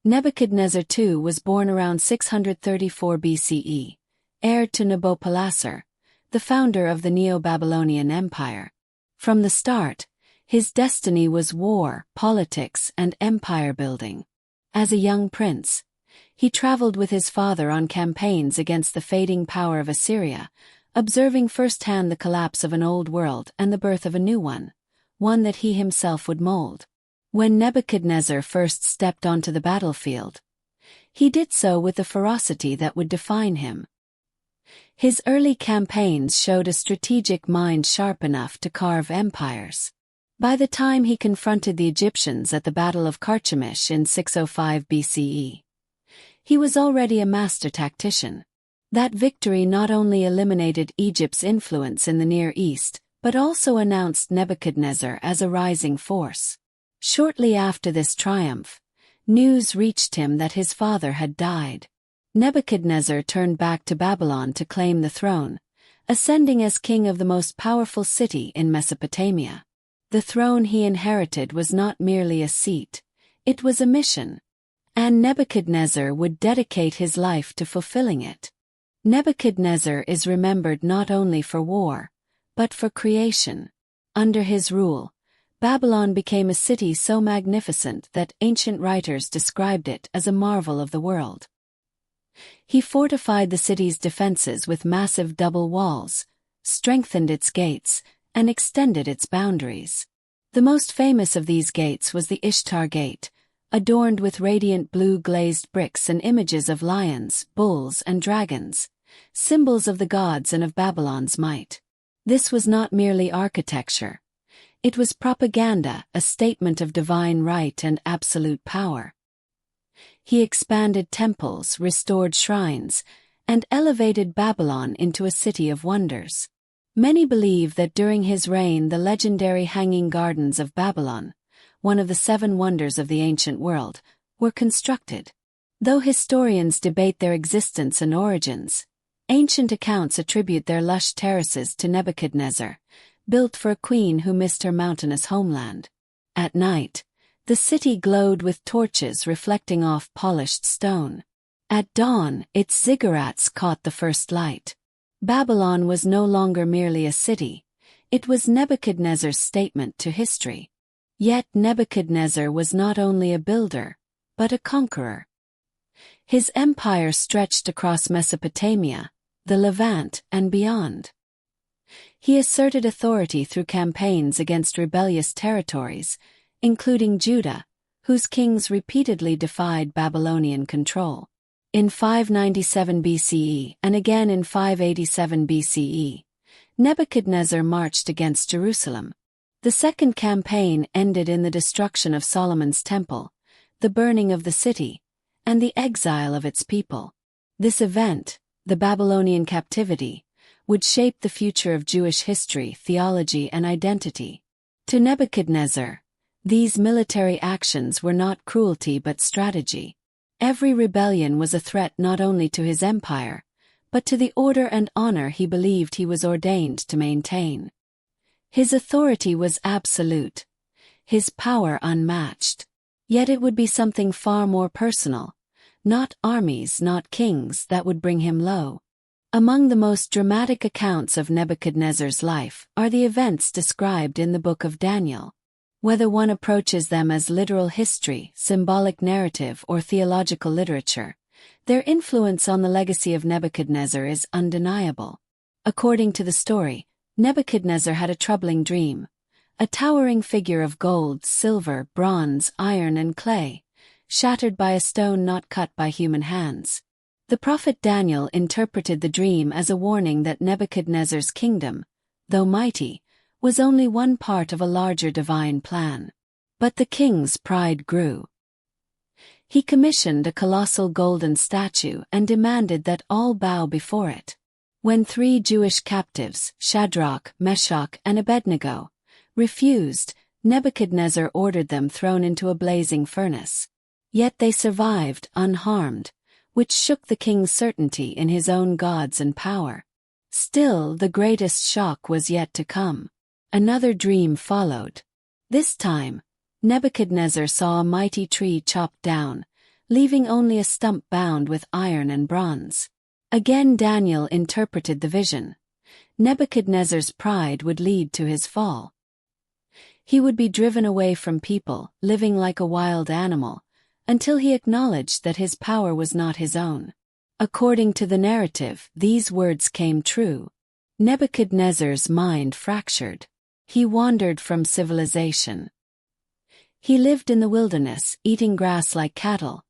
Nebuchadnezzar II was born around 634 BCE, heir to Nabopolassar, the founder of the Neo-Babylonian Empire. From the start, his destiny was war, politics, and empire building. As a young prince, he traveled with his father on campaigns against the fading power of Assyria, observing firsthand the collapse of an old world and the birth of a new one that he himself would mold. When Nebuchadnezzar first stepped onto the battlefield, he did so with the ferocity that would define him. His early campaigns showed a strategic mind sharp enough to carve empires. By the time he confronted the Egyptians at the Battle of Carchemish in 605 BCE, he was already a master tactician. That victory not only eliminated Egypt's influence in the Near East, but also announced Nebuchadnezzar as a rising force. Shortly after this triumph, news reached him that his father had died. Nebuchadnezzar turned back to Babylon to claim the throne, ascending as king of the most powerful city in Mesopotamia. The throne he inherited was not merely a seat, it was a mission, and Nebuchadnezzar would dedicate his life to fulfilling it. Nebuchadnezzar is remembered not only for war, but for creation. Under his rule, Babylon became a city so magnificent that ancient writers described it as a marvel of the world. He fortified the city's defenses with massive double walls, strengthened its gates, and extended its boundaries. The most famous of these gates was the Ishtar Gate, adorned with radiant blue glazed bricks and images of lions, bulls, and dragons, symbols of the gods and of Babylon's might. This was not merely architecture. It was propaganda, a statement of divine right and absolute power. He expanded temples, restored shrines, and elevated Babylon into a city of wonders. Many believe that during his reign the legendary Hanging Gardens of Babylon, one of the 7 wonders of the ancient world, were constructed. Though historians debate their existence and origins, ancient accounts attribute their lush terraces to Nebuchadnezzar, built for a queen who missed her mountainous homeland. At night, the city glowed with torches reflecting off polished stone. At dawn, its ziggurats caught the first light. Babylon was no longer merely a city, it was Nebuchadnezzar's statement to history. Yet Nebuchadnezzar was not only a builder, but a conqueror. His empire stretched across Mesopotamia, the Levant, and beyond. He asserted authority through campaigns against rebellious territories, including Judah, whose kings repeatedly defied Babylonian control. In 597 BCE and again in 587 BCE, Nebuchadnezzar marched against Jerusalem. The second campaign ended in the destruction of Solomon's temple, the burning of the city, and the exile of its people. This event, the Babylonian captivity, would shape the future of Jewish history, theology, and identity. To Nebuchadnezzar, these military actions were not cruelty but strategy. Every rebellion was a threat not only to his empire, but to the order and honor he believed he was ordained to maintain. His authority was absolute, his power unmatched. Yet it would be something far more personal, not armies, not kings, that would bring him low. Among the most dramatic accounts of Nebuchadnezzar's life are the events described in the Book of Daniel. Whether one approaches them as literal history, symbolic narrative, or theological literature, their influence on the legacy of Nebuchadnezzar is undeniable. According to the story, Nebuchadnezzar had a troubling dream. A towering figure of gold, silver, bronze, iron, and clay, shattered by a stone not cut by human hands. The prophet Daniel interpreted the dream as a warning that Nebuchadnezzar's kingdom, though mighty, was only one part of a larger divine plan. But the king's pride grew. He commissioned a colossal golden statue and demanded that all bow before it. When 3 Jewish captives, Shadrach, Meshach, and Abednego, refused, Nebuchadnezzar ordered them thrown into a blazing furnace. Yet they survived, unharmed, which shook the king's certainty in his own gods and power. Still, the greatest shock was yet to come. Another dream followed. This time, Nebuchadnezzar saw a mighty tree chopped down, leaving only a stump bound with iron and bronze. Again Daniel interpreted the vision. Nebuchadnezzar's pride would lead to his fall. He would be driven away from people, living like a wild animal, until he acknowledged that his power was not his own. According to the narrative, these words came true. Nebuchadnezzar's mind fractured. He wandered from civilization. He lived in the wilderness, eating grass like cattle,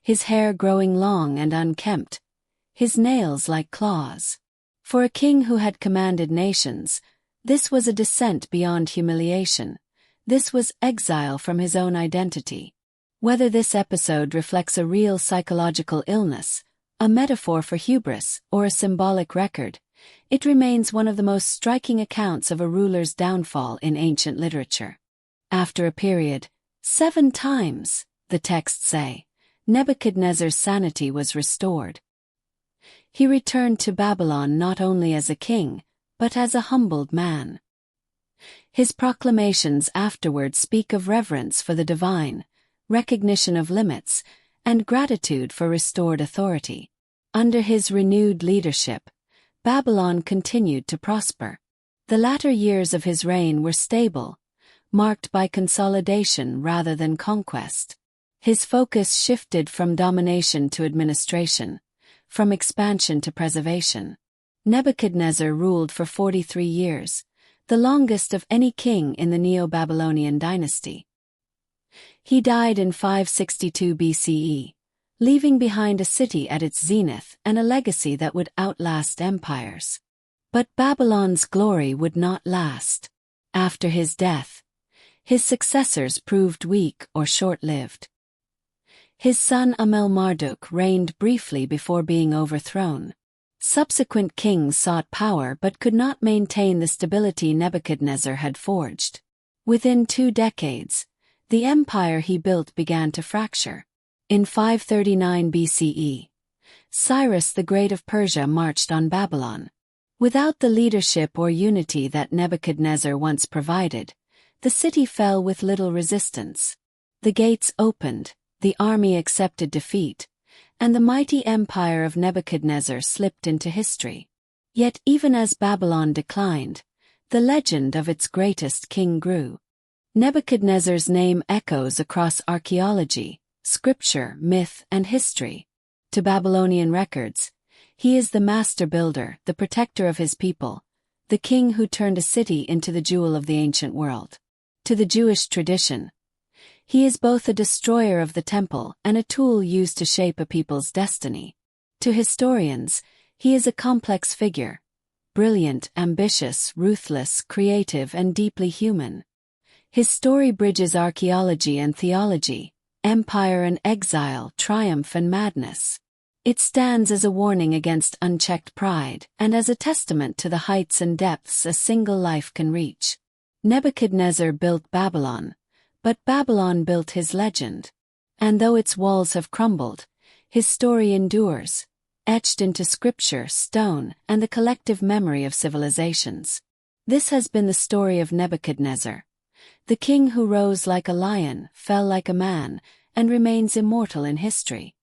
his hair growing long and unkempt, his nails like claws. For a king who had commanded nations, this was a descent beyond humiliation. This was exile from his own identity. Whether this episode reflects a real psychological illness, a metaphor for hubris, or a symbolic record, it remains one of the most striking accounts of a ruler's downfall in ancient literature. After a period, 7 times, the texts say, Nebuchadnezzar's sanity was restored. He returned to Babylon not only as a king, but as a humbled man. His proclamations afterward speak of reverence for the divine, recognition of limits, and gratitude for restored authority. Under his renewed leadership, Babylon continued to prosper. The latter years of his reign were stable, marked by consolidation rather than conquest. His focus shifted from domination to administration, from expansion to preservation. Nebuchadnezzar ruled for 43 years, the longest of any king in the Neo-Babylonian dynasty. He died in 562 BCE, leaving behind a city at its zenith and a legacy that would outlast empires. But Babylon's glory would not last. After his death, his successors proved weak or short-lived. His son Amel-Marduk reigned briefly before being overthrown. Subsequent kings sought power but could not maintain the stability Nebuchadnezzar had forged. Within 2 decades, the empire he built began to fracture. In 539 BCE, Cyrus the Great of Persia marched on Babylon. Without the leadership or unity that Nebuchadnezzar once provided, the city fell with little resistance. The gates opened, the army accepted defeat, and the mighty empire of Nebuchadnezzar slipped into history. Yet even as Babylon declined, the legend of its greatest king grew. Nebuchadnezzar's name echoes across archaeology, scripture, myth, and history. To Babylonian records, he is the master builder, the protector of his people, the king who turned a city into the jewel of the ancient world. To the Jewish tradition, he is both a destroyer of the temple and a tool used to shape a people's destiny. To historians, he is a complex figure, brilliant, ambitious, ruthless, creative, and deeply human. His story bridges archaeology and theology, empire and exile, triumph and madness. It stands as a warning against unchecked pride and as a testament to the heights and depths a single life can reach. Nebuchadnezzar built Babylon, but Babylon built his legend. And though its walls have crumbled, his story endures, etched into scripture, stone, and the collective memory of civilizations. This has been the story of Nebuchadnezzar, the king who rose like a lion, fell like a man, and remains immortal in history.